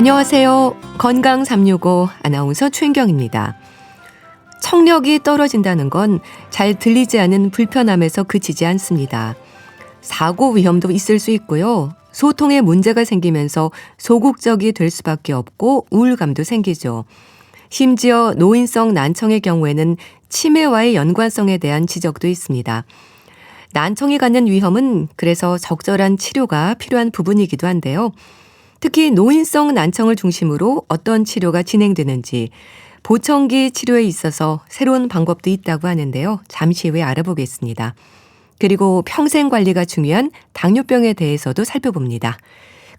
안녕하세요. 건강 365 아나운서 최인경입니다. 청력이 떨어진다는 건 잘 들리지 않은 불편함에서 그치지 않습니다. 사고 위험도 있을 수 있고요. 소통에 문제가 생기면서 소극적이 될 수밖에 없고 우울감도 생기죠. 심지어 노인성 난청의 경우에는 치매와의 연관성에 대한 지적도 있습니다. 난청이 갖는 위험은 그래서 적절한 치료가 필요한 부분이기도 한데요. 특히 노인성 난청을 중심으로 어떤 치료가 진행되는지, 보청기 치료에 있어서 새로운 방법도 있다고 하는데요. 잠시 후에 알아보겠습니다. 그리고 평생 관리가 중요한 당뇨병에 대해서도 살펴봅니다.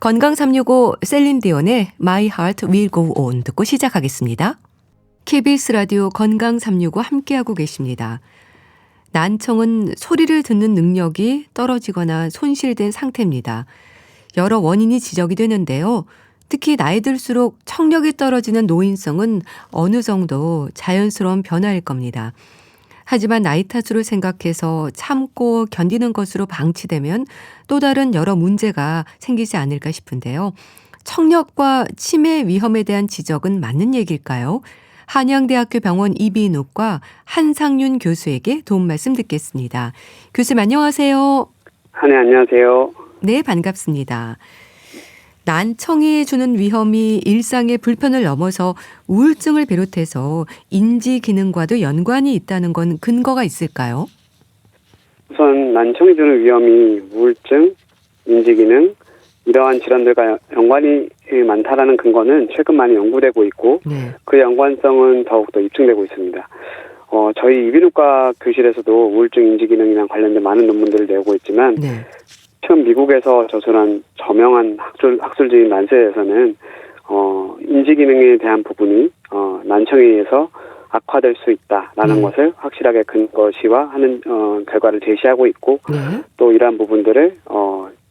건강 365 셀린 디온의 My Heart Will Go On 듣고 시작하겠습니다. KBS 라디오 건강 365 함께하고 계십니다. 난청은 소리를 듣는 능력이 떨어지거나 손실된 상태입니다. 여러 원인이 지적이 되는데요. 특히 나이 들수록 청력이 떨어지는 노인성은 어느 정도 자연스러운 변화일 겁니다. 하지만 나이 탓으로 생각해서 참고 견디는 것으로 방치되면 또 다른 여러 문제가 생기지 않을까 싶은데요. 청력과 치매 위험에 대한 지적은 맞는 얘기일까요? 한양대학교 병원 이비인후과 한상윤 교수에게 도움 말씀 듣겠습니다. 교수님 안녕하세요. 네, 안녕하세요. 네, 반갑습니다. 난청이 주는 위험이 일상의 불편을 넘어서 우울증을 비롯해서 인지 기능과도 연관이 있다는 건 근거가 있을까요? 우선 난청이 주는 위험이 우울증, 인지 기능 이러한 질환들과 연관이 많다라는 근거는 최근 많이 연구되고 있고 네. 그 연관성은 더욱더 입증되고 있습니다. 저희 이비인후과 교실에서도 우울증, 인지 기능이랑 관련된 많은 논문들을 내고 있지만 네. 처음 미국에서 저술한 저명한 학술지인 란셋에서는 인지 기능에 대한 부분이 난청에 의해서 악화될 수 있다라는 것을 확실하게 근거시화하는 결과를 제시하고 있고 네. 또 이러한 부분들을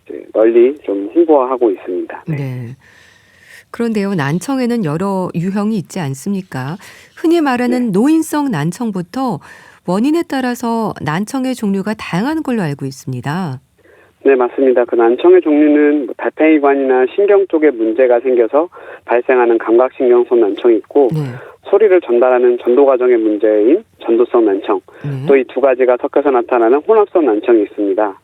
이제 널리 좀 홍보하고 있습니다. 네. 그런데요, 난청에는 여러 유형이 있지 않습니까? 흔히 말하는 노인성 난청부터 원인에 따라서 난청의 종류가 다양한 걸로 알고 있습니다. 네, 맞습니다. 그 난청의 종류는 달팽이관이나 신경 쪽에 문제가 생겨서 발생하는 감각신경성 난청이 있고 네. 소리를 전달하는 전도 과정의 문제인 전도성 난청, 또 이 두 가지가 섞여서 나타나는 혼합성 난청이 있습니다.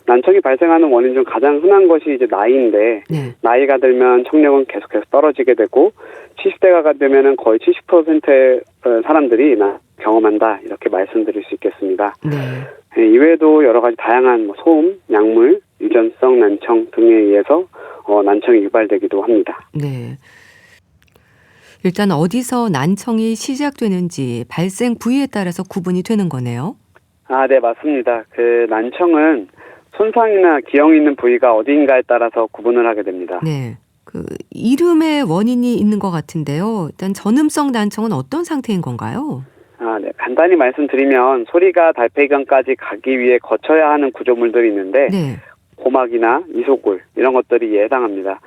난청이 발생하는 원인 중 가장 흔한 것이 이제 나이인데 네. 나이가 들면 청력은 계속해서 떨어지게 되고 70대가 되면은 거의 70%의 사람들이 경험한다 이렇게 말씀드릴 수 있겠습니다. 네. 이외에도 여러 가지 다양한 소음, 약물, 유전성 난청 등에 의해서 난청이 유발되기도 합니다. 네. 일단 어디서 난청이 시작되는지 발생 부위에 따라서 구분이 되는 거네요. 네, 맞습니다. 그 난청은 손상이나 기형이 있는 부위가 어디인가에 따라서 구분을 하게 됩니다. 네. 그 이름에 원인이 있는 것 같은데요. 일단 전음성 난청은 어떤 상태인 건가요? 네. 간단히 말씀드리면 소리가 달팽이관까지 가기 위해 거쳐야 하는 구조물들이 있는데 네. 고막이나 이소골 이런 것들이 이에 해당합니다.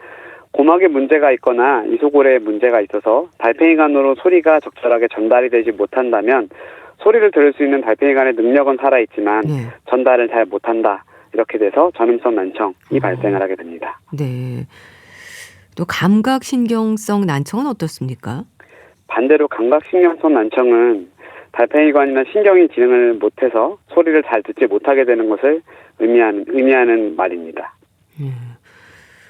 고막에 문제가 있거나 이소골에 문제가 있어서 달팽이관으로 소리가 적절하게 전달이 되지 못한다면 소리를 들을 수 있는 달팽이관의 능력은 살아있지만 네. 전달을 잘 못한다. 이렇게 돼서 전음성 난청이 발생을 하게 됩니다. 네. 또 감각신경성 난청은 어떻습니까? 반대로 감각신경성 난청은 달팽이관이나 신경이 기능을 못해서 소리를 잘 듣지 못하게 되는 것을 의미하는 말입니다.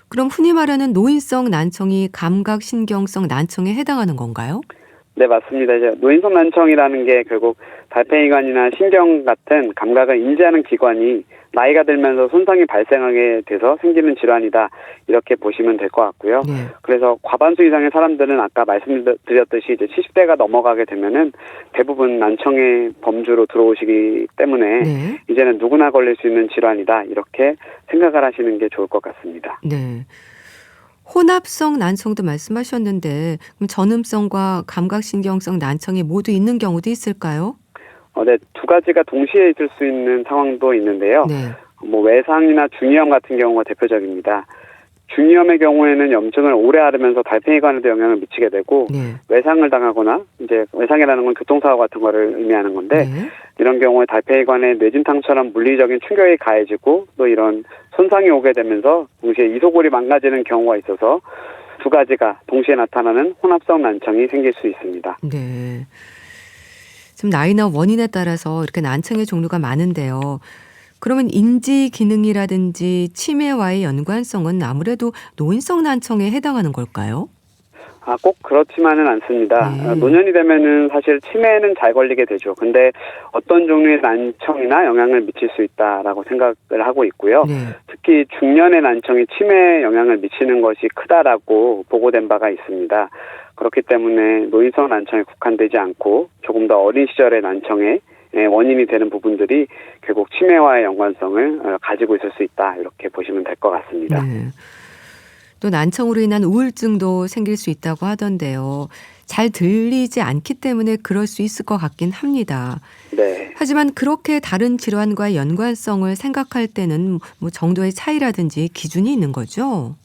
그럼 흔히 말하는 노인성 난청이 감각신경성 난청에 해당하는 건가요? 네, 맞습니다. 이제 노인성 난청이라는 게 결국 달팽이관이나 신경 같은 감각을 인지하는 기관이 나이가 들면서 손상이 발생하게 돼서 생기는 질환이다. 이렇게 보시면 될 것 같고요. 네. 그래서 과반수 이상의 사람들은 아까 말씀드렸듯이 이제 70대가 넘어가게 되면은 대부분 난청의 범주로 들어오시기 때문에 네. 이제는 누구나 걸릴 수 있는 질환이다. 이렇게 생각을 하시는 게 좋을 것 같습니다. 네. 혼합성 난청도 말씀하셨는데 그럼 전음성과 감각신경성 난청이 모두 있는 경우도 있을까요? 네, 두 가지가 동시에 있을 수 있는 상황도 있는데요. 네. 외상이나 중이염 같은 경우가 대표적입니다. 중이염의 경우에는 염증을 오래 앓으면서 달팽이관에도 영향을 미치게 되고 네. 외상을 당하거나 이제 외상이라는 건 교통사고 같은 거를 의미하는 건데 네. 이런 경우에 달팽이관에 뇌진탕처럼 물리적인 충격이 가해지고 또 이런 손상이 오게 되면서 동시에 이소골이 망가지는 경우가 있어서 두 가지가 동시에 나타나는 혼합성 난청이 생길 수 있습니다. 네. 지금 나이나 원인에 따라서 이렇게 난청의 종류가 많은데요. 그러면 인지 기능이라든지 치매와의 연관성은 아무래도 노인성 난청에 해당하는 걸까요? 꼭 그렇지만은 않습니다. 네. 노년이 되면은 사실 치매는 잘 걸리게 되죠. 근데 어떤 종류의 난청이나 영향을 미칠 수 있다라고 생각을 하고 있고요. 네. 특히 중년의 난청이 치매에 영향을 미치는 것이 크다라고 보고된 바가 있습니다. 그렇기 때문에 노인성 난청에 국한되지 않고 조금 더 어린 시절의 난청의 원인이 되는 부분들이 결국 치매와의 연관성을 가지고 있을 수 있다. 이렇게 보시면 될 것 같습니다. 네. 또 난청으로 인한 우울증도 생길 수 있다고 하던데요. 잘 들리지 않기 때문에 그럴 수 있을 것 같긴 합니다. 네. 하지만 그렇게 다른 질환과의 연관성을 생각할 때는 뭐 정도의 차이라든지 기준이 있는 거죠?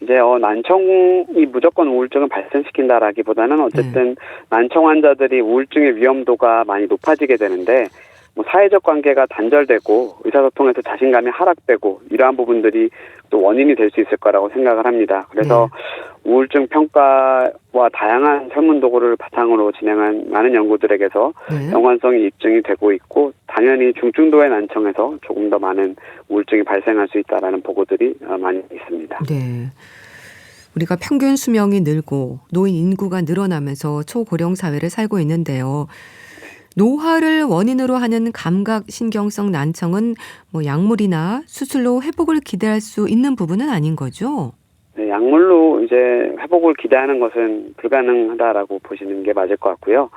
이제 난청이 무조건 우울증을 발생시킨다라기보다는 어쨌든 난청 환자들이 우울증의 위험도가 많이 높아지게 되는데 사회적 관계가 단절되고 의사소통에서 자신감이 하락되고 이러한 부분들이 또 원인이 될 수 있을 거라고 생각을 합니다. 그래서 우울증 평가와 다양한 설문 도구를 바탕으로 진행한 많은 연구들에게서 연관성이 입증이 되고 있고 당연히 중증도의 난청에서 조금 더 많은 우울증이 발생할 수 있다라는 보고들이 많이 있습니다. 네. 우리가 평균 수명이 늘고 노인 인구가 늘어나면서 초고령 사회를 살고 있는데요. 노화를 원인으로 하는 감각신경성 난청은 뭐 약물이나 수술로 회복을 기대할 수 있는 부분은 아닌 거죠? 네, 약물로 이제 회복을 기대하는 것은 불가능하다라고 보시는 게 맞을 것 같고요.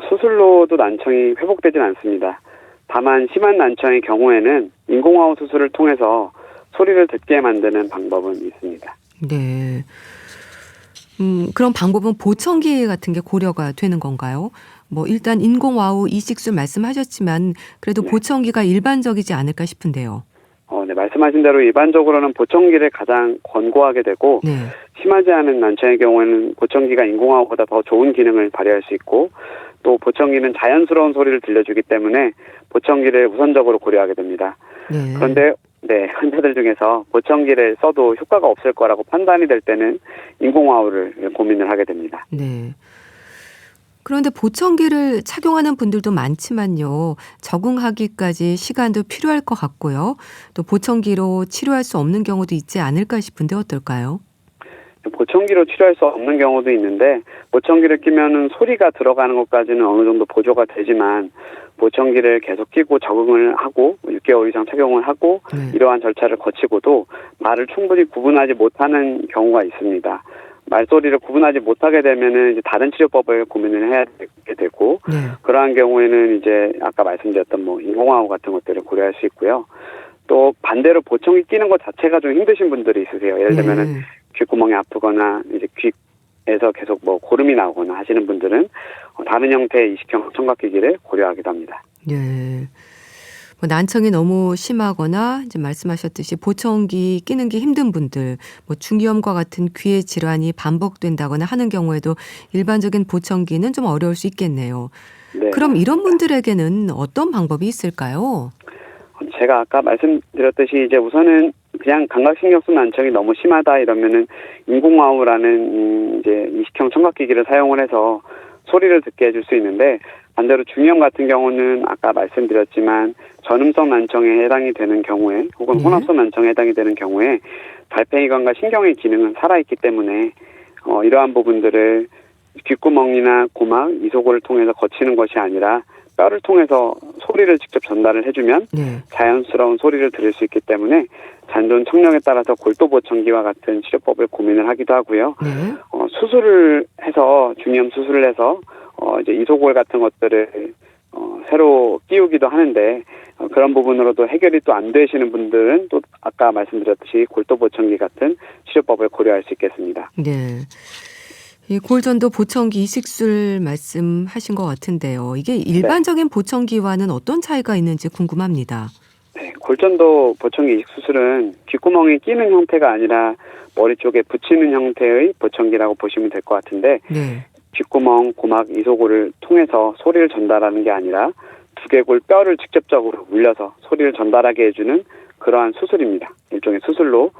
수술로도 난청이 회복되진 않습니다. 다만 심한 난청의 경우에는 인공호흡 수술을 통해서 소리를 듣게 만드는 방법은 있습니다. 네. 그런 방법은 보청기 같은 게 고려가 되는 건가요? 일단 인공와우 이식술 말씀하셨지만 그래도 보청기가 일반적이지 않을까 싶은데요. 네, 말씀하신 대로 일반적으로는 보청기를 가장 권고하게 되고 심하지 않은 난청의 경우에는 보청기가 인공호흡보다 더 좋은 기능을 발휘할 수 있고 또 보청기는 자연스러운 소리를 들려주기 때문에 보청기를 우선적으로 고려하게 됩니다. 그런데 환자들 중에서 보청기를 써도 효과가 없을 거라고 판단이 될 때는 인공호흡을 고민을 하게 됩니다. 네. 그런데 보청기를 착용하는 분들도 많지만요. 적응하기까지 시간도 필요할 것 같고요. 또 보청기로 치료할 수 없는 경우도 있지 않을까 싶은데 어떨까요? 보청기로 치료할 수 없는 경우도 있는데 보청기를 끼면은 소리가 들어가는 것까지는 어느 정도 보조가 되지만 보청기를 계속 끼고 적응을 하고 6개월 이상 착용을 하고 이러한 절차를 거치고도 말을 충분히 구분하지 못하는 경우가 있습니다. 말소리를 구분하지 못하게 되면은 이제 다른 치료법을 고민을 해야 되고 그러한 경우에는 이제 아까 말씀드렸던 인공호흡 같은 것들을 고려할 수 있고요. 또 반대로 보청기 끼는 것 자체가 좀 힘드신 분들이 있으세요. 예를 들면은 귓구멍이 아프거나 이제 귀에서 계속 고름이 나오거나 하시는 분들은 다른 형태의 이식형 청각기기를 고려하기도 합니다. 네. 난청이 너무 심하거나 이제 말씀하셨듯이 보청기 끼는 게 힘든 분들, 중이염과 같은 귀의 질환이 반복된다거나 하는 경우에도 일반적인 보청기는 좀 어려울 수 있겠네요. 그럼 이런 분들에게는 어떤 방법이 있을까요? 제가 아까 말씀드렸듯이 이제 우선은 그냥 감각신경성 난청이 너무 심하다 이러면은 인공와우라는 이제 이식형 청각기기를 사용을 해서 소리를 듣게 해줄 수 있는데 반대로 중이염 같은 경우는 아까 말씀드렸지만 전음성 난청에 해당이 되는 경우에 혹은 혼합성 난청에 해당이 되는 경우에 달팽이관과 신경의 기능은 살아있기 때문에 이러한 부분들을 귓구멍이나 고막, 이소골을 통해서 거치는 것이 아니라 뼈를 통해서 소리를 직접 전달을 해주면 자연스러운 소리를 들을 수 있기 때문에 잔존 청력에 따라서 골도보청기와 같은 치료법을 고민을 하기도 하고요. 수술을 해서 중이염 수술을 해서 이제 이소골 같은 것들을 새로 끼우기도 하는데 그런 부분으로도 해결이 또 안 되시는 분들은 또 아까 말씀드렸듯이 골도보청기 같은 치료법을 고려할 수 있겠습니다. 네. 이 골전도 보청기 이식술 말씀하신 것 같은데요. 이게 일반적인 보청기와는 어떤 차이가 있는지 궁금합니다. 네, 골전도 보청기 이식 수술은 귓구멍에 끼는 형태가 아니라 머리 쪽에 붙이는 형태의 보청기라고 보시면 될 것 같은데 귓구멍, 고막, 이소골을 통해서 소리를 전달하는 게 아니라 두개골 뼈를 직접적으로 물려서 소리를 전달하게 해주는 그러한 수술입니다. 일종의 수술로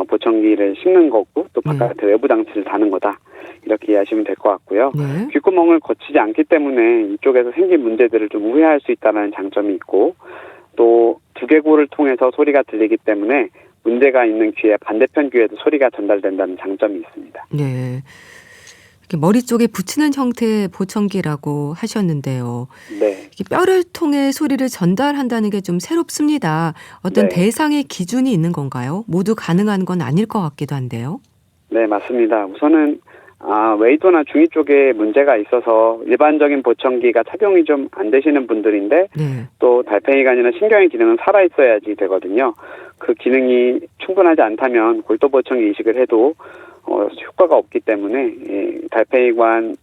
보청기를 씹는 거고 또 바깥에 외부 장치를 다는 거다. 이렇게 이해하시면 될 것 같고요. 네. 귓구멍을 거치지 않기 때문에 이쪽에서 생긴 문제들을 좀 우회할 수 있다는 장점이 있고 또 두개골을 통해서 소리가 들리기 때문에 문제가 있는 귀의 반대편 귀에도 소리가 전달된다는 장점이 있습니다. 네. 이렇게 머리 쪽에 붙이는 형태의 보청기라고 하셨는데요. 네. 이게 뼈를 통해 소리를 전달한다는 게 좀 새롭습니다. 어떤 네. 대상의 기준이 있는 건가요? 모두 가능한 건 아닐 것 같기도 한데요. 네, 맞습니다. 우선은 웨이도나 중위 쪽에 문제가 있어서 일반적인 보청기가 착용이 좀 안 되시는 분들인데 네. 또 달팽이관이나 신경의 기능은 살아있어야지 되거든요. 그 기능이 충분하지 않다면 골도 보청기 이식을 해도 효과가 없기 때문에 달팽이관과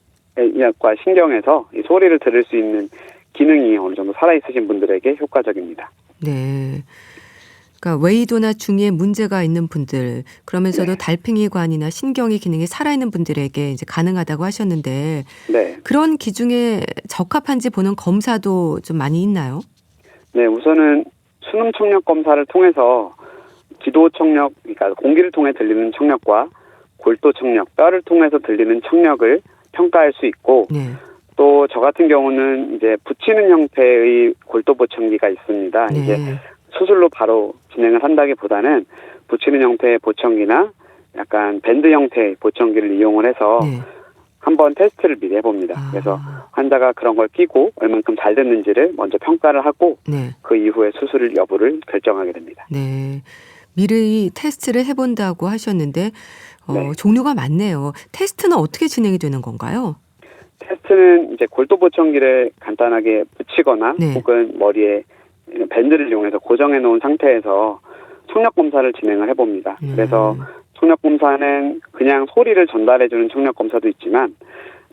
신경에서 이 소리를 들을 수 있는 기능이 어느 정도 살아있으신 분들에게 효과적입니다. 네. 그러니까 웨이도나 중이에 문제가 있는 분들, 그러면서도 네. 달팽이관이나 신경의 기능이 살아있는 분들에게 이제 가능하다고 하셨는데 네. 그런 기준에 적합한지 보는 검사도 좀 많이 있나요? 네, 우선은 수능 청력 검사를 통해서 기도 청력, 그러니까 공기를 통해 들리는 청력과 골도 청력, 뼈를 통해서 들리는 청력을 평가할 수 있고 네. 또 저 같은 경우는 이제 붙이는 형태의 골도 보청기가 있습니다. 네. 이제 수술로 바로 진행을 한다기보다는 붙이는 형태의 보청기나 약간 밴드 형태의 보청기를 이용을 해서 네. 한번 테스트를 미리 해봅니다. 그래서 환자가 그런 걸 끼고 얼만큼 잘 됐는지를 먼저 평가를 하고 네. 그 이후에 수술 여부를 결정하게 됩니다. 네. 미리 테스트를 해본다고 하셨는데 네. 종류가 많네요. 테스트는 어떻게 진행이 되는 건가요? 테스트는 이제 골도 보청기를 간단하게 붙이거나 네. 혹은 머리에 밴드를 이용해서 고정해 놓은 상태에서 청력 검사를 진행을 해봅니다. 그래서 청력 검사는 그냥 소리를 전달해주는 청력 검사도 있지만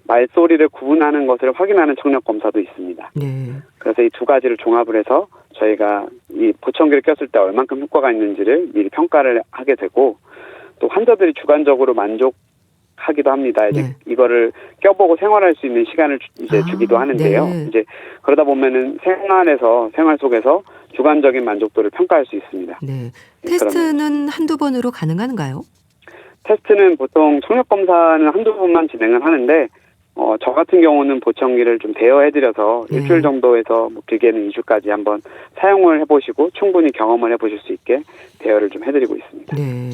말소리를 구분하는 것을 확인하는 청력 검사도 있습니다. 네. 그래서 이 두 가지를 종합을 해서 저희가 이 보청기를 꼈을 때 얼만큼 효과가 있는지를 미리 평가를 하게 되고 또 환자들이 주관적으로 만족하기도 합니다. 이제 네. 이거를 껴보고 생활할 수 있는 시간을 이제 주기도 하는데요. 네. 이제 그러다 보면은 생활 속에서 주관적인 만족도를 평가할 수 있습니다. 네. 테스트는 한두 번으로 가능한가요? 테스트는 보통 청력 검사는 한두 번만 진행을 하는데 저 같은 경우는 보청기를 좀 대여해드려서 네. 일주일 정도에서 뭐 길게는 2주까지 한번 사용을 해보시고 충분히 경험을 해보실 수 있게 대여를 좀 해드리고 있습니다. 네.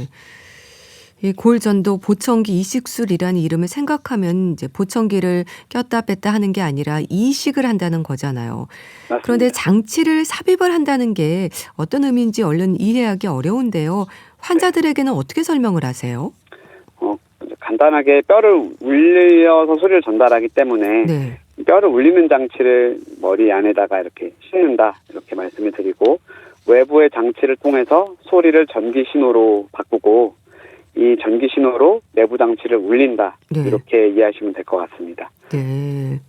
이 골전도 보청기 이식술이라는 이름을 생각하면 이제 보청기를 꼈다 뺐다 하는 게 아니라 이식을 한다는 거잖아요. 맞습니다. 그런데 장치를 삽입을 한다는 게 어떤 의미인지 얼른 이해하기 어려운데요. 환자들에게는 어떻게 설명을 하세요? 간단하게 뼈를 울려서 소리를 전달하기 때문에 네. 뼈를 울리는 장치를 머리 안에다가 이렇게 싣는다 이렇게 말씀을 드리고 외부의 장치를 통해서 소리를 전기 신호로 바꾸고 이 전기 신호로 내부 장치를 울린다. 네. 이렇게 이해하시면 될 것 같습니다. 네.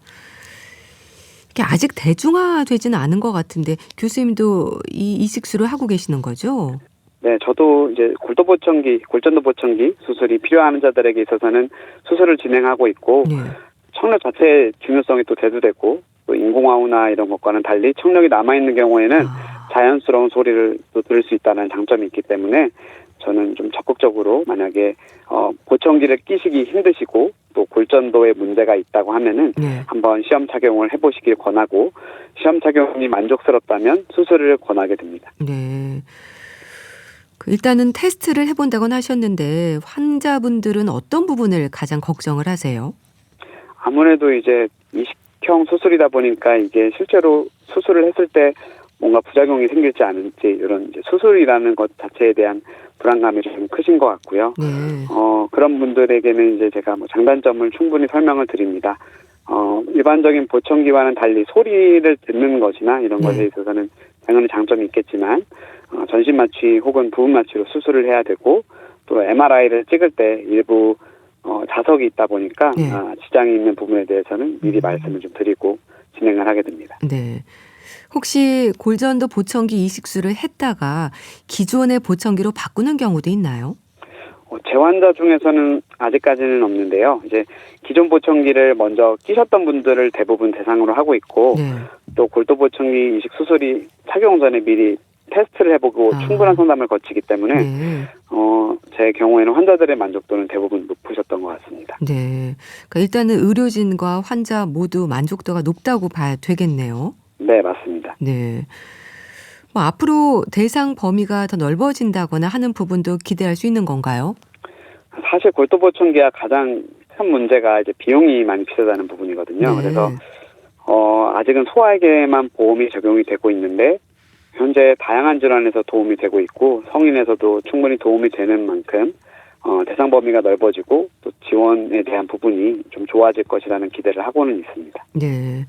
이게 아직 대중화되지는 않은 것 같은데 교수님도 이 이식술을 하고 계시는 거죠? 네, 저도 이제 골전도 보청기 수술이 필요한 환자들에게 있어서는 수술을 진행하고 있고 네. 청력 자체의 중요성이 또 대두되고 또 인공화우나 이런 것과는 달리 청력이 남아있는 경우에는 자연스러운 소리를 또 들을 수 있다는 장점이 있기 때문에 저는 좀 적극적으로 만약에 보청기를 끼시기 힘드시고 또 골전도에 문제가 있다고 하면은 네. 한번 시험 착용을 해보시길 권하고 시험 착용이 만족스럽다면 수술을 권하게 됩니다. 네. 일단은 테스트를 해본다고는 하셨는데 환자분들은 어떤 부분을 가장 걱정을 하세요? 아무래도 이제 이식형 수술이다 보니까 이게 실제로 수술을 했을 때 뭔가 부작용이 생길지 않을지 이런 이제 수술이라는 것 자체에 대한 불안감이 좀 크신 것 같고요. 네. 그런 분들에게는 이제 제가 뭐 장단점을 충분히 설명을 드립니다. 일반적인 보청기와는 달리 소리를 듣는 것이나 이런 네. 것에 있어서는 당연히 장점이 있겠지만 전신 마취 혹은 부분 마취로 수술을 해야 되고 또 MRI를 찍을 때 일부 자석이 있다 보니까 네. 지장이 있는 부분에 대해서는 미리 말씀을 좀 드리고 진행을 하게 됩니다. 네. 혹시 골전도 보청기 이식술을 했다가 기존의 보청기로 바꾸는 경우도 있나요? 재환자 중에서는 아직까지는 없는데요. 이제 기존 보청기를 먼저 끼셨던 분들을 대부분 대상으로 하고 있고 네. 또 골도 보청기 이식 수술이 착용 전에 미리 테스트를 해보고 충분한 상담을 거치기 때문에 네. 제 경우에는 환자들의 만족도는 대부분 높으셨던 것 같습니다. 네. 그러니까 일단은 의료진과 환자 모두 만족도가 높다고 봐야 되겠네요. 네, 맞습니다. 네. 뭐 앞으로 대상 범위가 더 넓어진다거나 하는 부분도 기대할 수 있는 건가요? 사실 골도보청기가 가장 큰 문제가 이제 비용이 많이 비싸다는 부분이거든요. 네. 그래서 아직은 소아에게만 보험이 적용이 되고 있는데 현재 다양한 질환에서 도움이 되고 있고 성인에서도 충분히 도움이 되는 만큼 대상 범위가 넓어지고 또 지원에 대한 부분이 좀 좋아질 것이라는 기대를 하고는 있습니다. 네.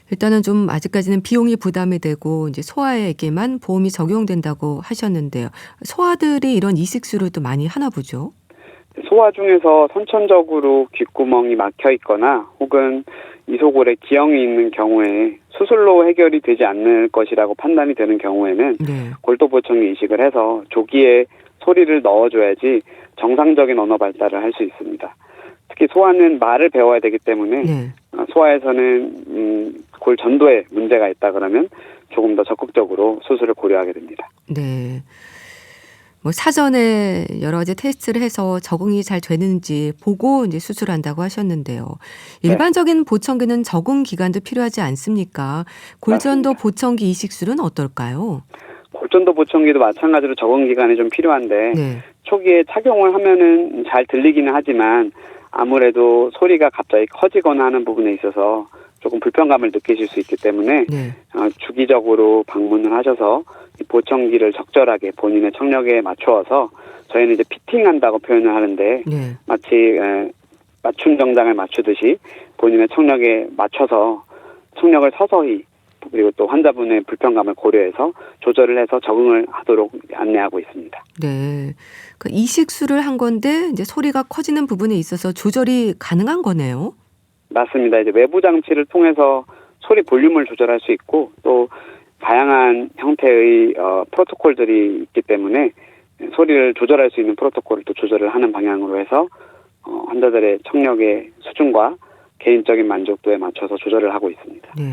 일단은 좀 아직까지는 비용이 부담이 되고 이제 소아에게만 보험이 적용된다고 하셨는데요. 소아들이 이런 이식술을 또 많이 하나 보죠? 소아 중에서 선천적으로 귓구멍이 막혀 있거나 혹은 이소골에 기형이 있는 경우에 수술로 해결이 되지 않을 것이라고 판단이 되는 경우에는 네. 골도보청기 이식을 해서 조기에 소리를 넣어줘야지 정상적인 언어 발달을 할 수 있습니다. 특히 소아는 말을 배워야 되기 때문에 네. 소아에서는 골 전도에 문제가 있다 그러면 조금 더 적극적으로 수술을 고려하게 됩니다. 네. 뭐 사전에 여러 가지 테스트를 해서 적응이 잘 되는지 보고 이제 수술한다고 하셨는데요. 일반적인 보청기는 적응 기간도 필요하지 않습니까? 골전도 맞습니다. 보청기 이식술은 어떨까요? 골전도 보청기도 마찬가지로 적응 기간이 좀 필요한데 네. 초기에 착용을 하면은 잘 들리기는 하지만 아무래도 소리가 갑자기 커지거나 하는 부분에 있어서 조금 불편감을 느끼실 수 있기 때문에 네. 주기적으로 방문을 하셔서 이 보청기를 적절하게 본인의 청력에 맞추어서 저희는 이제 피팅한다고 표현을 하는데 네. 마치 맞춤 정장을 맞추듯이 본인의 청력에 맞춰서 청력을 서서히 그리고 또 환자분의 불편감을 고려해서 조절을 해서 적응을 하도록 안내하고 있습니다. 네. 그 이식술을 한 건데 이제 소리가 커지는 부분에 있어서 조절이 가능한 거네요. 맞습니다. 이제 외부 장치를 통해서 소리 볼륨을 조절할 수 있고 또 다양한 형태의 프로토콜들이 있기 때문에 소리를 조절할 수 있는 프로토콜을 또 조절을 하는 방향으로 해서 환자들의 청력의 수준과 개인적인 만족도에 맞춰서 조절을 하고 있습니다. 네.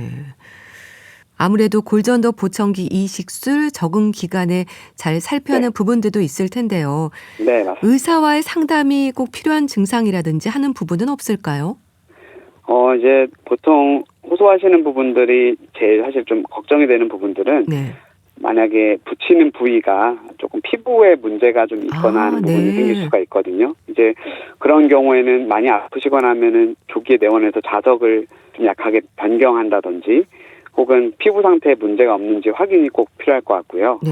아무래도 골전도 보청기 이식술 적응 기간에 잘 살펴야 하는 부분들도 있을 텐데요. 네, 맞습니다. 의사와의 상담이 꼭 필요한 증상이라든지 하는 부분은 없을까요? 이제 보통 호소하시는 부분들이 제일 사실 좀 걱정이 되는 부분들은 네. 만약에 붙이는 부위가 조금 피부에 문제가 좀 있거나 하는 부분이 네. 생길 수가 있거든요. 이제 그런 경우에는 많이 아프시거나 하면은 조기에 내원해서 자석을 좀 약하게 변경한다든지 혹은 피부 상태에 문제가 없는지 확인이 꼭 필요할 것 같고요. 네.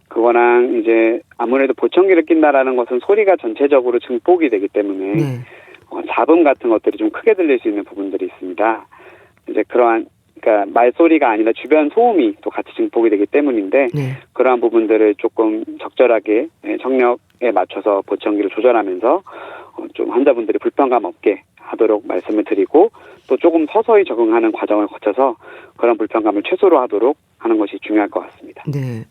그거랑 이제 아무래도 보청기를 낀다라는 것은 소리가 전체적으로 증폭이 되기 때문에 네. 잡음 같은 것들이 좀 크게 들릴 수 있는 부분들이 있습니다. 이제 그러니까 말소리가 아니라 주변 소음이 또 같이 증폭이 되기 때문인데 네. 그러한 부분들을 조금 적절하게 청력에 맞춰서 보청기를 조절하면서 좀 환자분들이 불편감 없게 하도록 말씀을 드리고 또 조금 서서히 적응하는 과정을 거쳐서 그런 불편감을 최소로 하도록 하는 것이 중요할 것 같습니다. 네.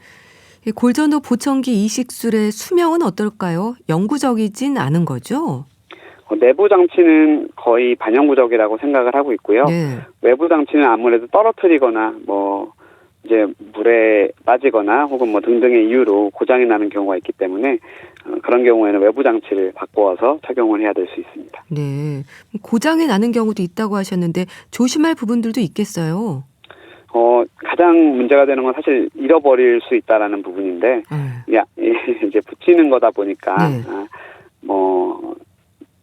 이 골전도 보청기 이식술의 수명은 어떨까요? 영구적이진 않은 거죠? 내부 장치는 거의 반영구적이라고 생각을 하고 있고요. 네. 외부 장치는 아무래도 떨어뜨리거나 이제 물에 빠지거나 혹은 등등의 이유로 고장이 나는 경우가 있기 때문에 그런 경우에는 외부 장치를 바꾸어서 착용을 해야 될 수 있습니다. 네. 고장이 나는 경우도 있다고 하셨는데 조심할 부분들도 있겠어요. 가장 문제가 되는 건 사실 잃어버릴 수 있다라는 부분인데, 네. 이제 붙이는 거다 보니까, 네.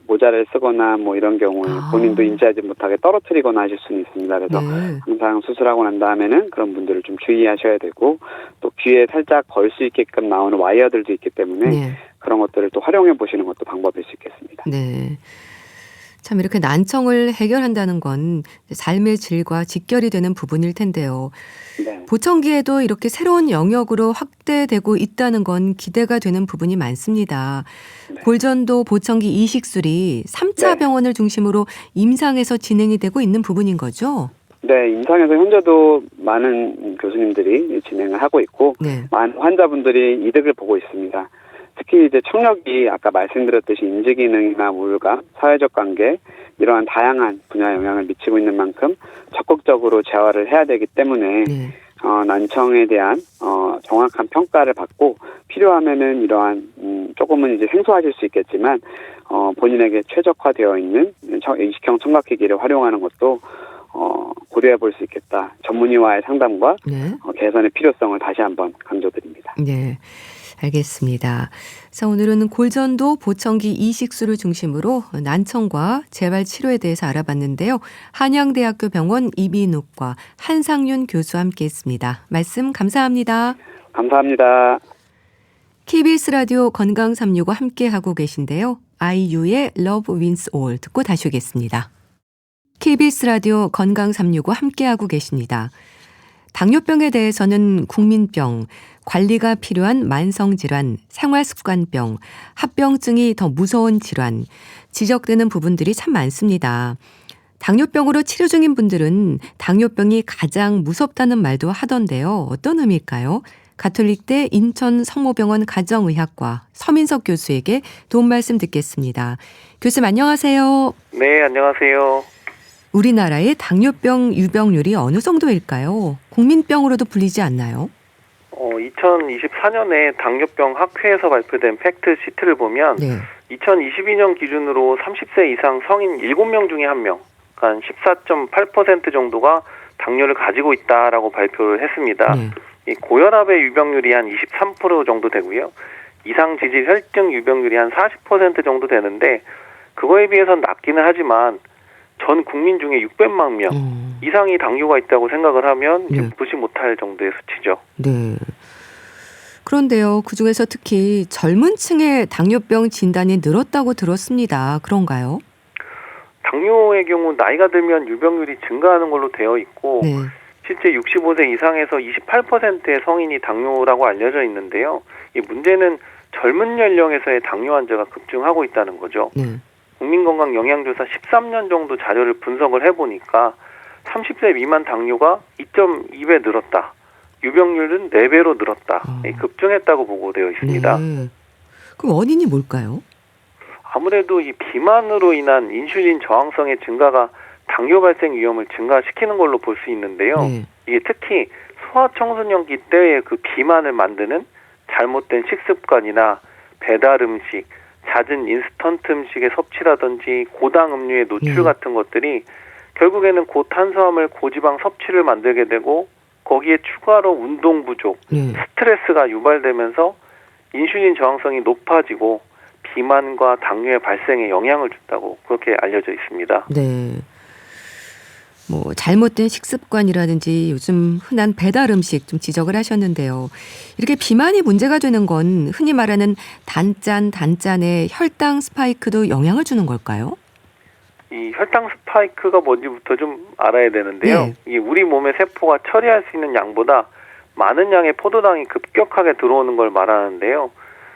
모자를 쓰거나 이런 경우에 본인도 인지하지 못하게 떨어뜨리거나 하실 수는 있습니다. 그래서 네. 항상 수술하고 난 다음에는 그런 분들을 좀 주의하셔야 되고, 또 귀에 살짝 걸 수 있게끔 나오는 와이어들도 있기 때문에 네. 그런 것들을 또 활용해 보시는 것도 방법일 수 있겠습니다. 네. 참 이렇게 난청을 해결한다는 건 삶의 질과 직결이 되는 부분일 텐데요. 네. 보청기에도 이렇게 새로운 영역으로 확대되고 있다는 건 기대가 되는 부분이 많습니다. 네. 골전도 보청기 이식술이 3차 네. 병원을 중심으로 임상에서 진행이 되고 있는 부분인 거죠? 네, 임상에서 현재도 많은 교수님들이 진행을 하고 있고 네. 많은 환자분들이 이득을 보고 있습니다. 특히 이제 청력이 아까 말씀드렸듯이 인지기능이나 우울감, 사회적 관계 이러한 다양한 분야에 영향을 미치고 있는 만큼 적극적으로 재활을 해야 되기 때문에 네. 난청에 대한 정확한 평가를 받고 필요하면은 이러한 조금은 이제 생소하실 수 있겠지만 본인에게 최적화되어 있는 이식형 청각기기를 활용하는 것도 고려해 볼 수 있겠다. 전문의와의 상담과 네. 개선의 필요성을 다시 한번 강조드립니다. 네. 알겠습니다. 자, 오늘은 골전도 보청기 이식술을 중심으로 난청과 재발 치료에 대해서 알아봤는데요. 한양대학교 병원 이비인후과 한상윤 교수와 함께했습니다. 말씀 감사합니다. 감사합니다. KBS 라디오 건강 365 함께하고 계신데요. 아이유의 Love Wins All 듣고 다시 오겠습니다. KBS 라디오 건강 365 함께하고 계십니다. 당뇨병에 대해서는 국민병, 관리가 필요한 만성질환, 생활습관병, 합병증이 더 무서운 질환, 지적되는 부분들이 참 많습니다. 당뇨병으로 치료 중인 분들은 당뇨병이 가장 무섭다는 말도 하던데요. 어떤 의미일까요? 가톨릭대 인천성모병원 가정의학과 서민석 교수에게 도움 말씀 듣겠습니다. 교수님 안녕하세요. 네, 안녕하세요. 우리나라의 당뇨병 유병률이 어느 정도일까요? 국민병으로도 불리지 않나요? 2024년에 당뇨병 학회에서 발표된 팩트 시트를 보면 네. 2022년 기준으로 30세 이상 성인 7명 중에 1명, 그러니까 14.8% 정도가 당뇨를 가지고 있다라고 발표를 했습니다. 네. 이 고혈압의 유병률이 한 23% 정도 되고요. 이상지질 혈증 유병률이 한 40% 정도 되는데 그거에 비해서는 낮기는 하지만 전 국민 중에 600만 명 이상이 당뇨가 있다고 생각을 하면 네. 무시 못할 정도의 수치죠. 네. 그런데요, 그중에서 특히 젊은 층의 당뇨병 진단이 늘었다고 들었습니다. 그런가요? 당뇨의 경우 나이가 들면 유병률이 증가하는 걸로 되어 있고 네. 실제 65세 이상에서 28%의 성인이 당뇨라고 알려져 있는데요. 이 문제는 젊은 연령에서의 당뇨 환자가 급증하고 있다는 거죠. 네. 국민건강영양조사 13년 정도 자료를 분석을 해보니까 30세 미만 당뇨가 2.2배 늘었다. 유병률은 4배로 늘었다. 급증했다고 보고되어 있습니다. 네. 그럼 원인이 뭘까요? 아무래도 이 비만으로 인한 인슐린 저항성의 증가가 당뇨 발생 위험을 증가시키는 걸로 볼 수 있는데요. 네. 이게 특히 소아청소년기 때의 그 비만을 만드는 잘못된 식습관이나 배달 음식, 잦은 인스턴트 음식의 섭취라든지 고당 음료의 노출 같은 것들이 결국에는 고탄수화물, 고지방 섭취를 만들게 되고 거기에 추가로 운동 부족, 스트레스가 유발되면서 인슐린 저항성이 높아지고 비만과 당뇨의 발생에 영향을 준다고 그렇게 알려져 있습니다. 네. 뭐 잘못된 식습관이라든지 요즘 흔한 배달 음식 좀 지적을 하셨는데요. 이렇게 비만이 문제가 되는 건 흔히 말하는 단짠의 혈당 스파이크도 영향을 주는 걸까요? 이 혈당 스파이크가 뭔지부터 좀 알아야 되는데요. 네. 이 우리 몸의 세포가 처리할 수 있는 양보다 많은 양의 포도당이 급격하게 들어오는 걸 말하는데요.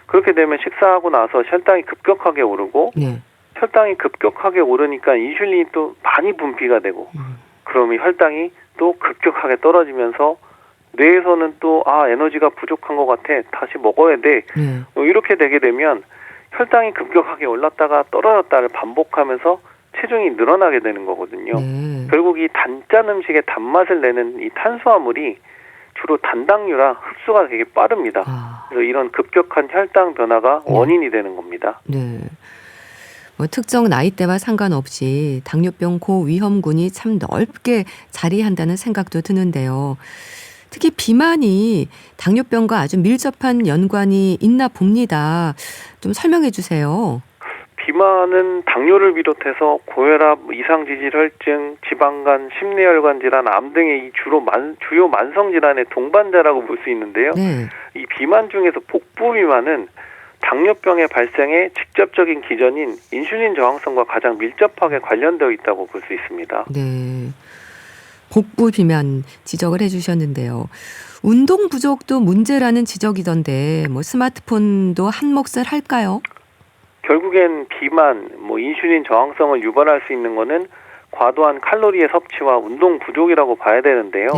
그렇게 되면 식사하고 나서 혈당이 급격하게 오르고 네. 혈당이 급격하게 오르니까 인슐린이 또 많이 분비가 되고 그러면 혈당이 또 급격하게 떨어지면서 뇌에서는 또 에너지가 부족한 것 같아 다시 먹어야 돼 이렇게 되게 되면 혈당이 급격하게 올랐다가 떨어졌다를 반복하면서 체중이 늘어나게 되는 거거든요. 결국 이 단짠 음식의 단맛을 내는 이 탄수화물이 주로 단당류라 흡수가 되게 빠릅니다. 그래서 이런 급격한 혈당 변화가 원인이 되는 겁니다. 네. 뭐 특정 나이대와 상관없이 당뇨병 고위험군이 참 넓게 자리한다는 생각도 드는데요. 특히 비만이 당뇨병과 아주 밀접한 연관이 있나 봅니다. 좀 설명해 주세요. 비만은 당뇨를 비롯해서 고혈압, 이상지질혈증, 지방간, 심내혈관 질환, 암 등의 이 주요 만성 질환의 동반자라고 볼 수 있는데요. 네. 이 비만 중에서 복부 비만은 당뇨병의 발생에 직접적인 기전인 인슐린 저항성과 가장 밀접하게 관련되어 있다고 볼 수 있습니다. 네. 복부 비만 지적을 해주셨는데요. 운동 부족도 문제라는 지적이던데 뭐 스마트폰도 한 몫을 할까요? 결국엔 비만, 인슐린 저항성을 유발할 수 있는 거는 과도한 칼로리의 섭취와 운동 부족이라고 봐야 되는데요.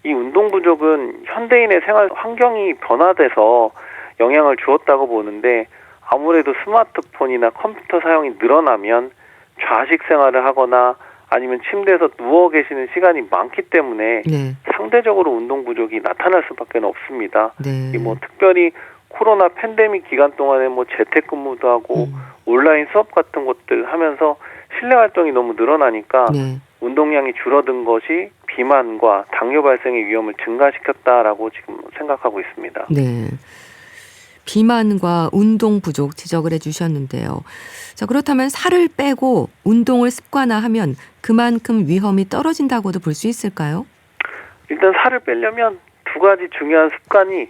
이 운동 부족은 현대인의 생활 환경이 변화돼서 영향을 주었다고 보는데 아무래도 스마트폰이나 컴퓨터 사용이 늘어나면 좌식 생활을 하거나 아니면 침대에서 누워 계시는 시간이 많기 때문에 네. 상대적으로 운동 부족이 나타날 수밖에 없습니다. 네. 뭐 특별히 코로나 팬데믹 기간 동안에 뭐 재택근무도 하고 온라인 수업 같은 것들 하면서 실내 활동이 너무 늘어나니까 네. 운동량이 줄어든 것이 비만과 당뇨 발생의 위험을 증가시켰다라고 지금 생각하고 있습니다. 네. 비만과 운동 부족 지적을 해주셨는데요. 자, 그렇다면 살을 빼고 운동을 습관화하면 그만큼 위험이 떨어진다고도 볼 수 있을까요? 일단 살을 빼려면 두 가지 중요한 습관이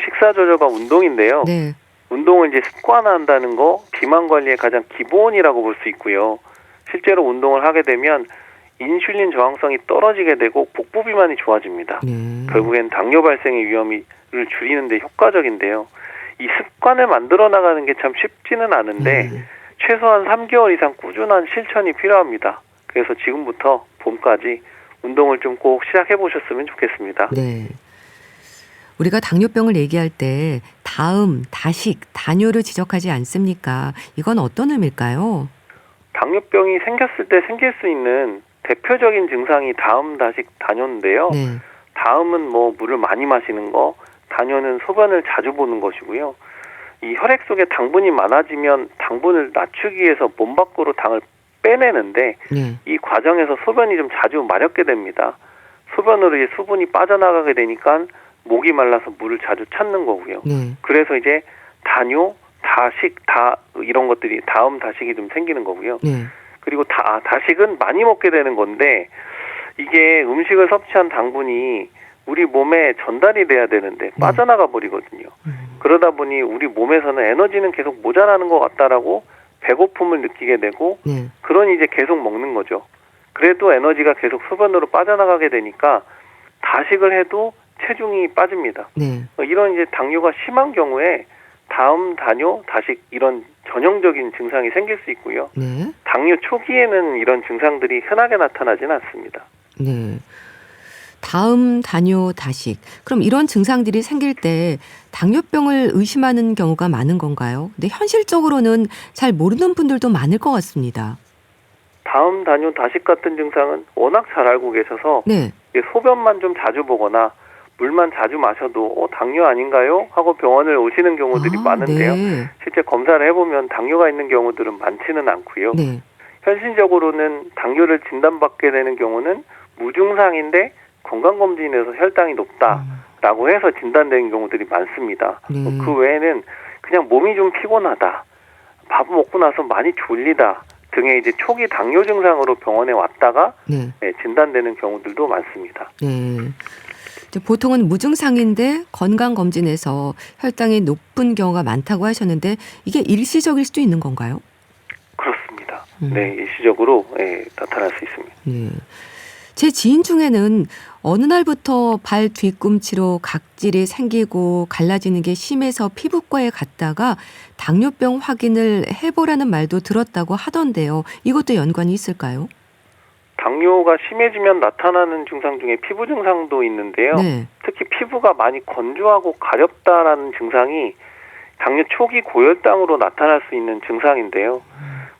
식사 조절과 운동인데요. 네. 운동을 이제 습관화한다는 거 비만 관리의 가장 기본이라고 볼 수 있고요. 실제로 운동을 하게 되면 인슐린 저항성이 떨어지게 되고 복부 비만이 좋아집니다. 네. 결국엔 당뇨 발생의 위험을 줄이는 데 효과적인데요. 이 습관을 만들어 나가는 게 참 쉽지는 않은데 최소한 3개월 이상 꾸준한 실천이 필요합니다. 그래서 지금부터 봄까지 운동을 좀 꼭 시작해 보셨으면 좋겠습니다. 네. 우리가 당뇨병을 얘기할 때 다음, 다식, 다뇨를 지적하지 않습니까? 이건 어떤 의미일까요? 당뇨병이 생겼을 때 생길 수 있는 대표적인 증상이 다음, 다식, 다뇨인데요. 네. 다음은 뭐 물을 많이 마시는 거, 다뇨는 소변을 자주 보는 것이고요. 이 혈액 속에 당분이 많아지면 당분을 낮추기 위해서 몸 밖으로 당을 빼내는데 네. 이 과정에서 소변이 좀 자주 마렵게 됩니다. 소변으로 이제 수분이 빠져나가게 되니까 목이 말라서 물을 자주 찾는 거고요. 네. 그래서 이제 다뇨, 다식, 이런 것들이 다음 다식이 좀 생기는 거고요. 네. 그리고 다식은 많이 먹게 되는 건데 이게 음식을 섭취한 당분이 우리 몸에 전달이 돼야 되는데 빠져나가 버리거든요. 그러다 보니 우리 몸에서는 에너지는 계속 모자라는 것 같다라고 배고픔을 느끼게 되고 네. 그러니 이제 계속 먹는 거죠. 그래도 에너지가 계속 소변으로 빠져나가게 되니까 다식을 해도 체중이 빠집니다. 네. 이런 이제 당뇨가 심한 경우에 다음, 다뇨, 다식 이런 전형적인 증상이 생길 수 있고요. 네. 당뇨 초기에는 이런 증상들이 흔하게 나타나지는 않습니다. 네. 다음, 다뇨, 다식. 그럼 이런 증상들이 생길 때 당뇨병을 의심하는 경우가 많은 건가요? 근데 현실적으로는 잘 모르는 분들도 많을 것 같습니다. 다음, 다뇨, 다식 같은 증상은 워낙 잘 알고 계셔서 네. 소변만 좀 자주 보거나 물만 자주 마셔도 당뇨 아닌가요? 하고 병원을 오시는 경우들이 많은데요. 네. 실제 검사를 해보면 당뇨가 있는 경우들은 많지는 않고요. 네. 현실적으로는 당뇨를 진단받게 되는 경우는 무증상인데 건강검진에서 혈당이 높다라고 해서 진단되는 경우들이 많습니다. 네. 그 외에는 그냥 몸이 좀 피곤하다, 밥 먹고 나서 많이 졸리다 등의 이제 초기 당뇨 증상으로 병원에 왔다가 네. 진단되는 경우들도 많습니다. 네. 보통은 무증상인데 건강검진에서 혈당이 높은 경우가 많다고 하셨는데 이게 일시적일 수도 있는 건가요? 그렇습니다. 네, 일시적으로 나타날 수 있습니다. 네. 제 지인 중에는 어느 날부터 발 뒤꿈치로 각질이 생기고 갈라지는 게 심해서 피부과에 갔다가 당뇨병 확인을 해보라는 말도 들었다고 하던데요. 이것도 연관이 있을까요? 당뇨가 심해지면 나타나는 증상 중에 피부 증상도 있는데요. 네. 특히 피부가 많이 건조하고 가렵다라는 증상이 당뇨 초기 고혈당으로 나타날 수 있는 증상인데요.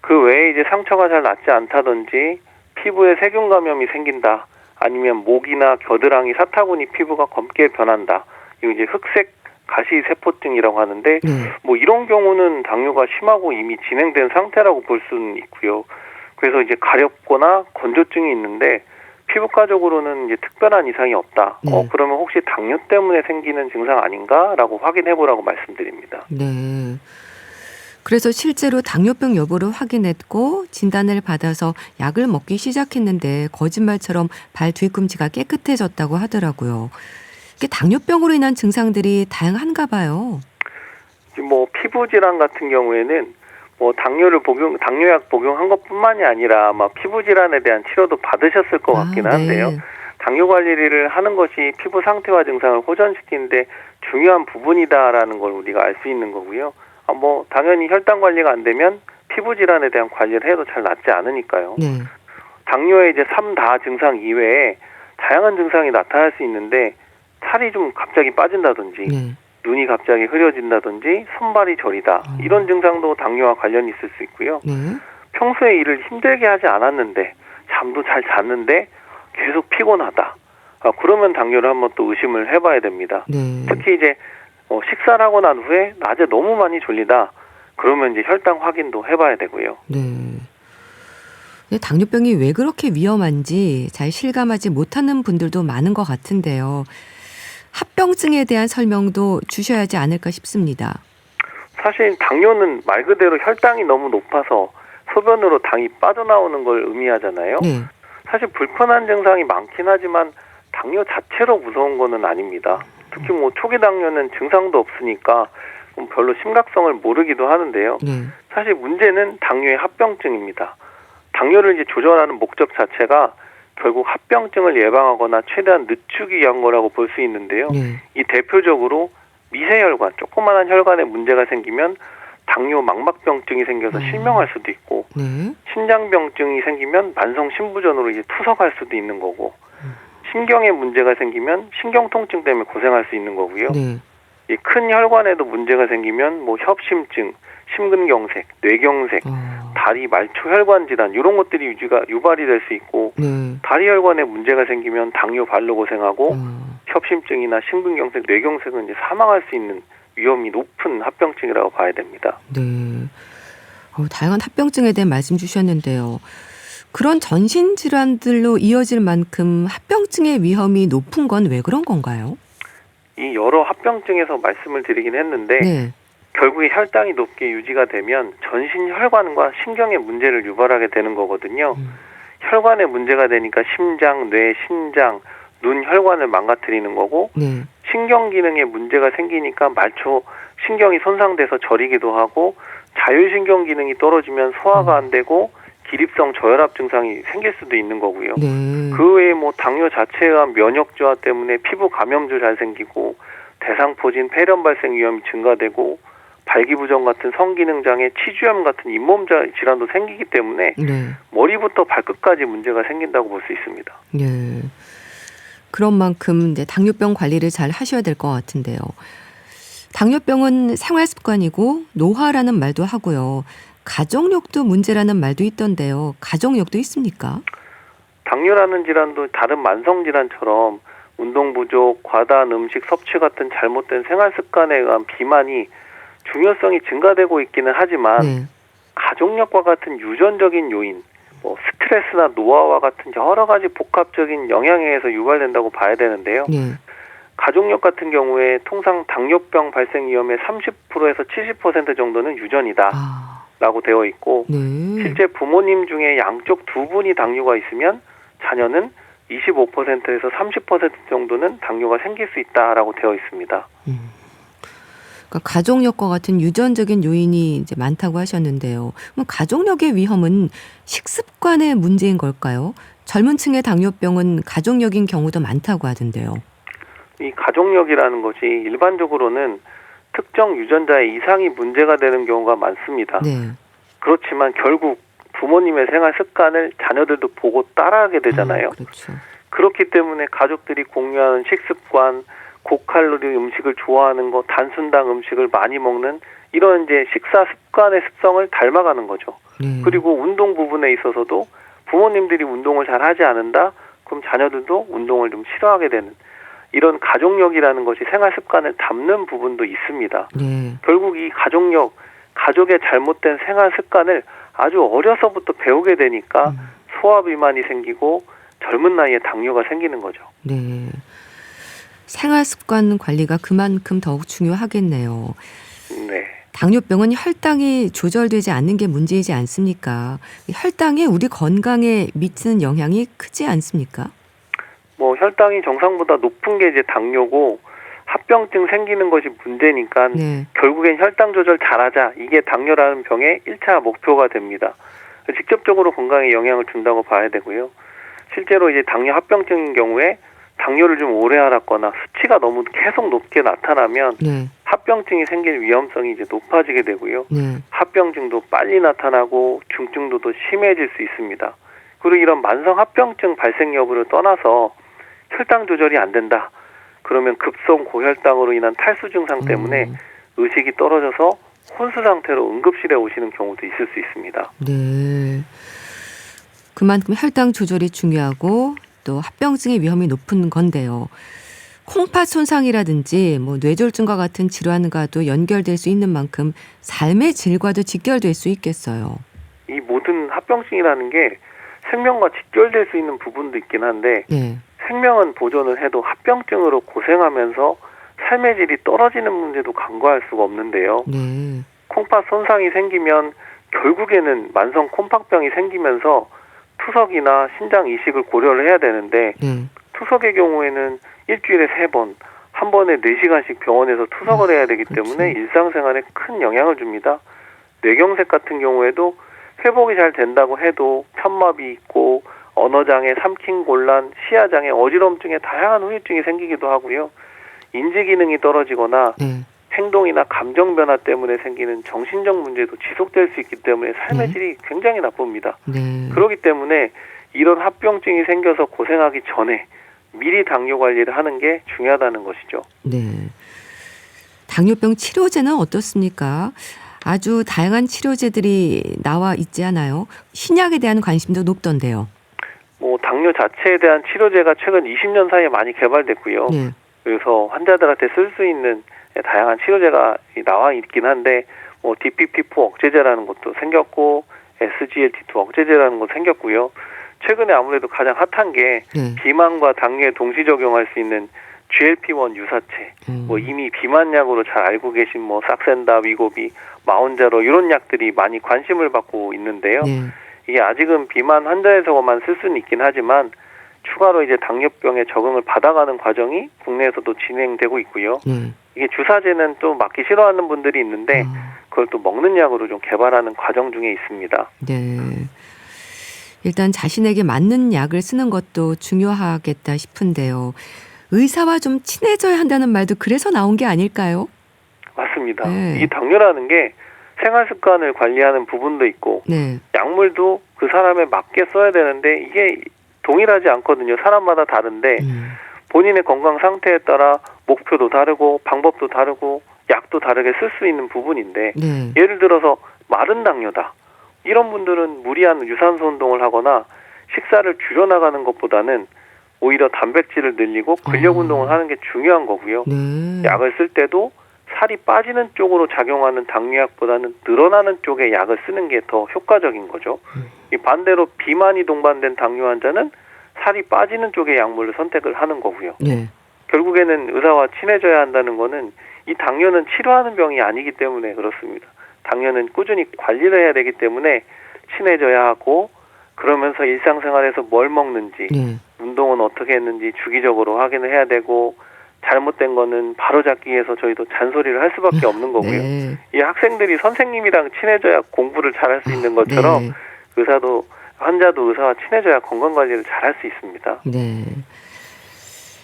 그 외에 이제 상처가 잘 낫지 않다든지 피부에 세균 감염이 생긴다. 아니면 목이나 겨드랑이, 사타구니 피부가 검게 변한다. 이거 이제 흑색 가시세포증이라고 하는데 네. 뭐 이런 경우는 당뇨가 심하고 이미 진행된 상태라고 볼 수는 있고요. 그래서 이제 가렵거나 건조증이 있는데 피부과적으로는 이제 특별한 이상이 없다. 네. 그러면 혹시 당뇨 때문에 생기는 증상 아닌가라고 확인해보라고 말씀드립니다. 네. 그래서 실제로 당뇨병 여부를 확인했고 진단을 받아서 약을 먹기 시작했는데 거짓말처럼 발 뒤꿈치가 깨끗해졌다고 하더라고요. 이게 당뇨병으로 인한 증상들이 다양한가 봐요. 뭐 피부 질환 같은 경우에는 뭐 당뇨약 복용한 것뿐만이 아니라 아마 피부 질환에 대한 치료도 받으셨을 것 같기는 한데요. 네. 당뇨 관리를 하는 것이 피부 상태와 증상을 호전시키는데 중요한 부분이다라는 걸 우리가 알 수 있는 거고요. 뭐 당연히 혈당 관리가 안 되면 피부 질환에 대한 관리를 해도 잘 낫지 않으니까요. 네. 당뇨의 이제 3다 증상 이외에 다양한 증상이 나타날 수 있는데 살이 좀 갑자기 빠진다든지 네. 눈이 갑자기 흐려진다든지 손발이 저리다 이런 증상도 당뇨와 관련이 있을 수 있고요. 네. 평소에 일을 힘들게 하지 않았는데 잠도 잘 잤는데 계속 피곤하다. 그러면 당뇨를 한번 또 의심을 해봐야 됩니다. 네. 특히 이제 식사를 하고 난 후에 낮에 너무 많이 졸리다. 그러면 이제 혈당 확인도 해봐야 되고요. 네. 근데 당뇨병이 왜 그렇게 위험한지 잘 실감하지 못하는 분들도 많은 것 같은데요. 합병증에 대한 설명도 주셔야 하지 않을까 싶습니다. 사실 당뇨는 말 그대로 혈당이 너무 높아서 소변으로 당이 빠져나오는 걸 의미하잖아요. 네. 사실 불편한 증상이 많긴 하지만 당뇨 자체로 무서운 거는 아닙니다. 특히 뭐 초기 당뇨는 증상도 없으니까 별로 심각성을 모르기도 하는데요. 네. 사실 문제는 당뇨의 합병증입니다. 당뇨를 이제 조절하는 목적 자체가 결국 합병증을 예방하거나 최대한 늦추기 위한 거라고 볼 수 있는데요. 네. 이 대표적으로 미세혈관, 조그마한 혈관에 문제가 생기면 당뇨 망막병증이 생겨서 실명할 수도 있고, 네. 신장병증이 생기면 만성 신부전으로 이제 투석할 수도 있는 거고, 신경에 문제가 생기면 신경통증 때문에 고생할 수 있는 거고요. 네. 이 큰 혈관에도 문제가 생기면 뭐 협심증, 심근경색, 뇌경색, 다리 말초 혈관 질환 이런 것들이 유발이 될 수 있고, 네. 다리 혈관에 문제가 생기면 당뇨 발로 고생하고, 협심증이나 심근경색, 뇌경색은 이제 사망할 수 있는 위험이 높은 합병증이라고 봐야 됩니다. 네. 다양한 합병증에 대한 말씀 주셨는데요. 그런 전신 질환들로 이어질 만큼 합병증의 위험이 높은 건 왜 그런 건가요? 이 여러 합병증에서 말씀을 드리긴 했는데, 네. 결국에 혈당이 높게 유지가 되면 전신 혈관과 신경에 문제를 유발하게 되는 거거든요. 혈관에 문제가 되니까 심장, 뇌, 신장, 눈 혈관을 망가뜨리는 거고, 네. 신경 기능에 문제가 생기니까 말초 신경이 손상돼서 저리기도 하고, 자율신경 기능이 떨어지면 소화가 안 되고 기립성 저혈압 증상이 생길 수도 있는 거고요. 네. 그 외에 뭐 당뇨 자체에 의한 면역 저하 때문에 피부 감염도 잘 생기고, 대상포진 폐렴 발생 위험이 증가되고, 발기부전 같은 성기능 장애, 치주염 같은 잇몸 질환도 생기기 때문에 네. 머리부터 발끝까지 문제가 생긴다고 볼 수 있습니다. 네. 그런 만큼 이제 당뇨병 관리를 잘 하셔야 될 것 같은데요. 당뇨병은 생활 습관이고 노화라는 말도 하고요. 가족력도 문제라는 말도 있던데요. 가족력도 있습니까? 당뇨라는 질환도 다른 만성 질환처럼 운동 부족, 과다한 음식 섭취 같은 잘못된 생활 습관에 의한 비만이 중요성이 증가되고 있기는 하지만, 네. 가족력과 같은 유전적인 요인, 뭐 스트레스나 노화와 같은 여러 가지 복합적인 영향에 의해서 유발된다고 봐야 되는데요. 네. 가족력 같은 경우에 통상 당뇨병 발생 위험의 30%에서 70% 정도는 유전이다 라고 되어 있고, 네. 실제 부모님 중에 양쪽 두 분이 당뇨가 있으면 자녀는 25%에서 30% 정도는 당뇨가 생길 수 있다라고 되어 있습니다. 그러니까 가족력과 같은 유전적인 요인이 이제 많다고 하셨는데요. 그럼 가족력의 위험은 식습관의 문제인 걸까요? 젊은 층의 당뇨병은 가족력인 경우도 많다고 하던데요. 이 가족력이라는 것이 일반적으로는 특정 유전자의 이상이 문제가 되는 경우가 많습니다. 네. 그렇지만 결국 부모님의 생활 습관을 자녀들도 보고 따라하게 되잖아요. 그렇죠. 그렇기 때문에 가족들이 공유하는 식습관, 고칼로리 음식을 좋아하는 거, 단순당 음식을 많이 먹는 이런 이제 식사 습관의 습성을 닮아가는 거죠. 네. 그리고 운동 부분에 있어서도 부모님들이 운동을 잘 하지 않는다? 그럼 자녀들도 운동을 좀 싫어하게 되는, 이런 가족력이라는 것이 생활 습관을 담는 부분도 있습니다. 네. 결국 이 가족력, 가족의 잘못된 생활 습관을 아주 어려서부터 배우게 되니까 소화 비만이 생기고 젊은 나이에 당뇨가 생기는 거죠. 네. 생활 습관 관리가 그만큼 더욱 중요하겠네요. 네. 당뇨병은 혈당이 조절되지 않는 게 문제이지 않습니까? 혈당이 우리 건강에 미치는 영향이 크지 않습니까? 뭐 혈당이 정상보다 높은 게 이제 당뇨고, 합병증 생기는 것이 문제니까 네. 결국엔 혈당 조절 잘하자, 이게 당뇨라는 병의 1차 목표가 됩니다. 직접적으로 건강에 영향을 준다고 봐야 되고요. 실제로 이제 당뇨 합병증인 경우에 당뇨를 좀 오래 앓았거나 수치가 너무 계속 높게 나타나면 네. 합병증이 생길 위험성이 이제 높아지게 되고요. 네. 합병증도 빨리 나타나고 중증도 더 심해질 수 있습니다. 그리고 이런 만성 합병증 발생 여부를 떠나서 혈당 조절이 안 된다. 그러면 급성 고혈당으로 인한 탈수 증상 때문에 의식이 떨어져서 혼수 상태로 응급실에 오시는 경우도 있을 수 있습니다. 네. 그만큼 혈당 조절이 중요하고 또 합병증의 위험이 높은 건데요. 콩팥 손상이라든지 뇌졸중과 같은 질환과도 연결될 수 있는 만큼 삶의 질과도 직결될 수 있겠어요. 이 모든 합병증이라는 게 생명과 직결될 수 있는 부분도 있긴 한데 네. 생명은 보존을 해도 합병증으로 고생하면서 삶의 질이 떨어지는 문제도 간과할 수가 없는데요. 네. 콩팥 손상이 생기면 결국에는 만성 콩팥병이 생기면서 투석이나 신장 이식을 고려를 해야 되는데 네. 투석의 경우에는 일주일에 3번, 한 번에 4시간씩 병원에서 투석을 해야 되기 그렇죠. 때문에 일상생활에 큰 영향을 줍니다. 뇌경색 같은 경우에도 회복이 잘 된다고 해도 편마비 있고 언어장애, 삼킴곤란, 시야장애, 어지럼증에 다양한 후유증이 생기기도 하고요. 인지기능이 떨어지거나 네. 행동이나 감정 변화 때문에 생기는 정신적 문제도 지속될 수 있기 때문에 삶의 네. 질이 굉장히 나쁩니다. 네. 그렇기 때문에 이런 합병증이 생겨서 고생하기 전에 미리 당뇨 관리를 하는 게 중요하다는 것이죠. 네. 당뇨병 치료제는 어떻습니까? 아주 다양한 치료제들이 나와 있지 않아요? 신약에 대한 관심도 높던데요. 당뇨 자체에 대한 치료제가 최근 20년 사이에 많이 개발됐고요. 네. 그래서 환자들한테 쓸 수 있는 다양한 치료제가 나와 있긴 한데 DPP4 억제제라는 것도 생겼고 SGLT2 억제제라는 것도 생겼고요. 최근에 아무래도 가장 핫한 게 네. 비만과 당뇨에 동시 적용할 수 있는 GLP-1 유사체, 이미 비만약으로 잘 알고 계신 삭센다, 위고비, 마운자로 이런 약들이 많이 관심을 받고 있는데요. 네. 이게 아직은 비만 환자에서만 쓸 수는 있긴 하지만 추가로 이제 당뇨병에 적응을 받아가는 과정이 국내에서도 진행되고 있고요. 네. 이게 주사제는 또 맞기 싫어하는 분들이 있는데 그걸 또 먹는 약으로 좀 개발하는 과정 중에 있습니다. 네. 일단 자신에게 맞는 약을 쓰는 것도 중요하겠다 싶은데요. 의사와 좀 친해져야 한다는 말도 그래서 나온 게 아닐까요? 맞습니다. 네. 이 당뇨라는 게 생활 습관을 관리하는 부분도 있고 네. 약물도 그 사람에 맞게 써야 되는데 이게 동일하지 않거든요. 사람마다 다른데 본인의 건강 상태에 따라 목표도 다르고 방법도 다르고 약도 다르게 쓸 수 있는 부분인데 네. 예를 들어서 마른 당뇨다. 이런 분들은 무리한 유산소 운동을 하거나 식사를 줄여나가는 것보다는 오히려 단백질을 늘리고 근력 운동을 하는 게 중요한 거고요. 네. 약을 쓸 때도 살이 빠지는 쪽으로 작용하는 당뇨약보다는 늘어나는 쪽의 약을 쓰는 게 더 효과적인 거죠. 이 반대로 비만이 동반된 당뇨 환자는 살이 빠지는 쪽의 약물을 선택을 하는 거고요. 네. 결국에는 의사와 친해져야 한다는 거는 이 당뇨는 치료하는 병이 아니기 때문에 그렇습니다. 당뇨는 꾸준히 관리를 해야 되기 때문에 친해져야 하고 그러면서 일상생활에서 뭘 먹는지 네. 운동은 어떻게 했는지 주기적으로 확인을 해야 되고 잘못된 거는 바로잡기 위해서 저희도 잔소리를 할 수밖에 없는 거고요. 네. 이 학생들이 선생님이랑 친해져야 공부를 잘할 수 있는 것처럼 네. 의사도 환자도 의사와 친해져야 건강관리를 잘할 수 있습니다. 네.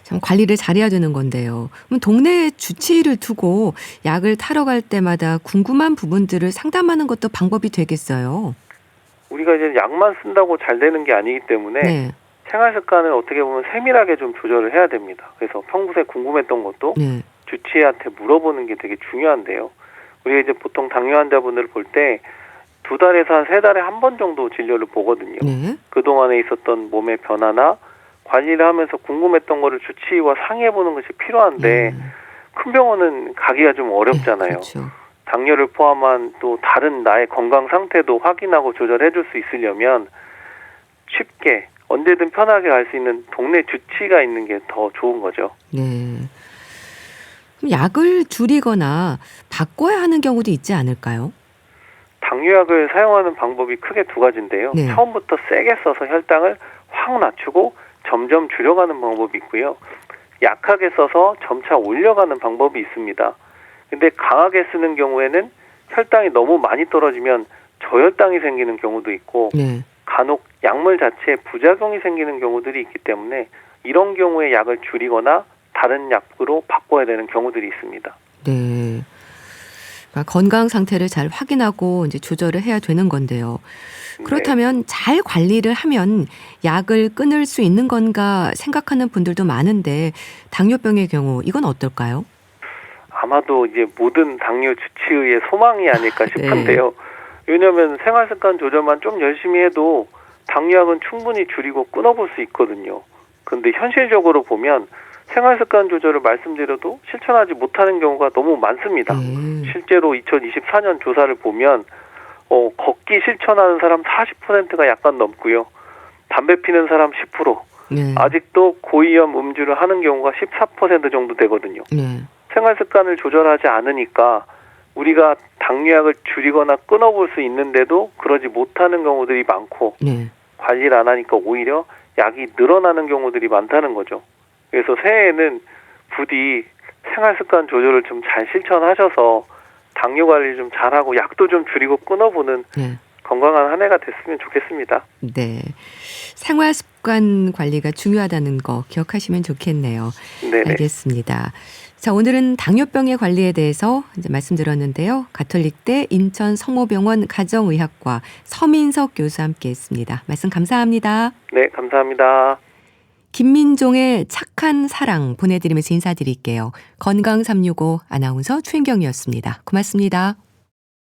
참 관리를 잘해야 되는 건데요. 그럼 동네에 주치의를 두고 약을 타러 갈 때마다 궁금한 부분들을 상담하는 것도 방법이 되겠어요. 우리가 이제 약만 쓴다고 잘 되는 게 아니기 때문에 네. 생활 습관을 어떻게 보면 세밀하게 좀 조절을 해야 됩니다. 그래서 평소에 궁금했던 것도 네. 주치의한테 물어보는 게 되게 중요한데요. 우리가 이제 보통 당뇨 환자분들을 볼 때 2달에서 한 3달에 한 번 정도 진료를 보거든요. 네. 그동안에 있었던 몸의 변화나 관리를 하면서 궁금했던 거를 주치의와 상의해보는 것이 필요한데 큰 병원은 가기가 좀 어렵잖아요. 그렇죠. 당뇨를 포함한 또 다른 나의 건강 상태도 확인하고 조절해줄 수 있으려면 쉽게 언제든 편하게 갈 수 있는 동네 주치의가 있는 게 더 좋은 거죠. 네. 그럼 약을 줄이거나 바꿔야 하는 경우도 있지 않을까요? 당뇨약을 사용하는 방법이 크게 2가지인데요. 네. 처음부터 세게 써서 혈당을 확 낮추고 점점 줄여가는 방법이 있고요. 약하게 써서 점차 올려가는 방법이 있습니다. 근데 강하게 쓰는 경우에는 혈당이 너무 많이 떨어지면 저혈당이 생기는 경우도 있고 네. 간혹 약물 자체에 부작용이 생기는 경우들이 있기 때문에 이런 경우에 약을 줄이거나 다른 약으로 바꿔야 되는 경우들이 있습니다. 네. 그러니까 건강 상태를 잘 확인하고 이제 조절을 해야 되는 건데요. 그렇다면 잘 관리를 하면 약을 끊을 수 있는 건가 생각하는 분들도 많은데 당뇨병의 경우 이건 어떨까요? 아마도 이제 모든 당뇨 주치의의 소망이 아닐까 싶은데요. 왜냐하면 생활습관 조절만 좀 열심히 해도 당뇨약은 충분히 줄이고 끊어볼 수 있거든요. 그런데 현실적으로 보면 생활습관 조절을 말씀드려도 실천하지 못하는 경우가 너무 많습니다. 실제로 2024년 조사를 보면 걷기 실천하는 사람 40%가 약간 넘고요. 담배 피는 사람 10%, 아직도 고위험 음주를 하는 경우가 14% 정도 되거든요. 생활습관을 조절하지 않으니까 우리가 당뇨약을 줄이거나 끊어볼 수 있는데도 그러지 못하는 경우들이 많고 관리를 안 하니까 오히려 약이 늘어나는 경우들이 많다는 거죠. 그래서 새해에는 부디 생활습관 조절을 좀 잘 실천하셔서 당뇨 관리를 좀 잘하고 약도 좀 줄이고 끊어보는 건강한 한 해가 됐으면 좋겠습니다. 네. 생활습관 관리가 중요하다는 거 기억하시면 좋겠네요. 네. 알겠습니다. 자, 오늘은 당뇨병의 관리에 대해서 이제 말씀드렸는데요. 가톨릭대 인천 성모병원 가정의학과 서민석 교수와 함께했습니다. 말씀 감사합니다. 네, 감사합니다. 김민종의 착한 사랑 보내드리면서 인사드릴게요. 건강365 아나운서 최인경이었습니다. 고맙습니다.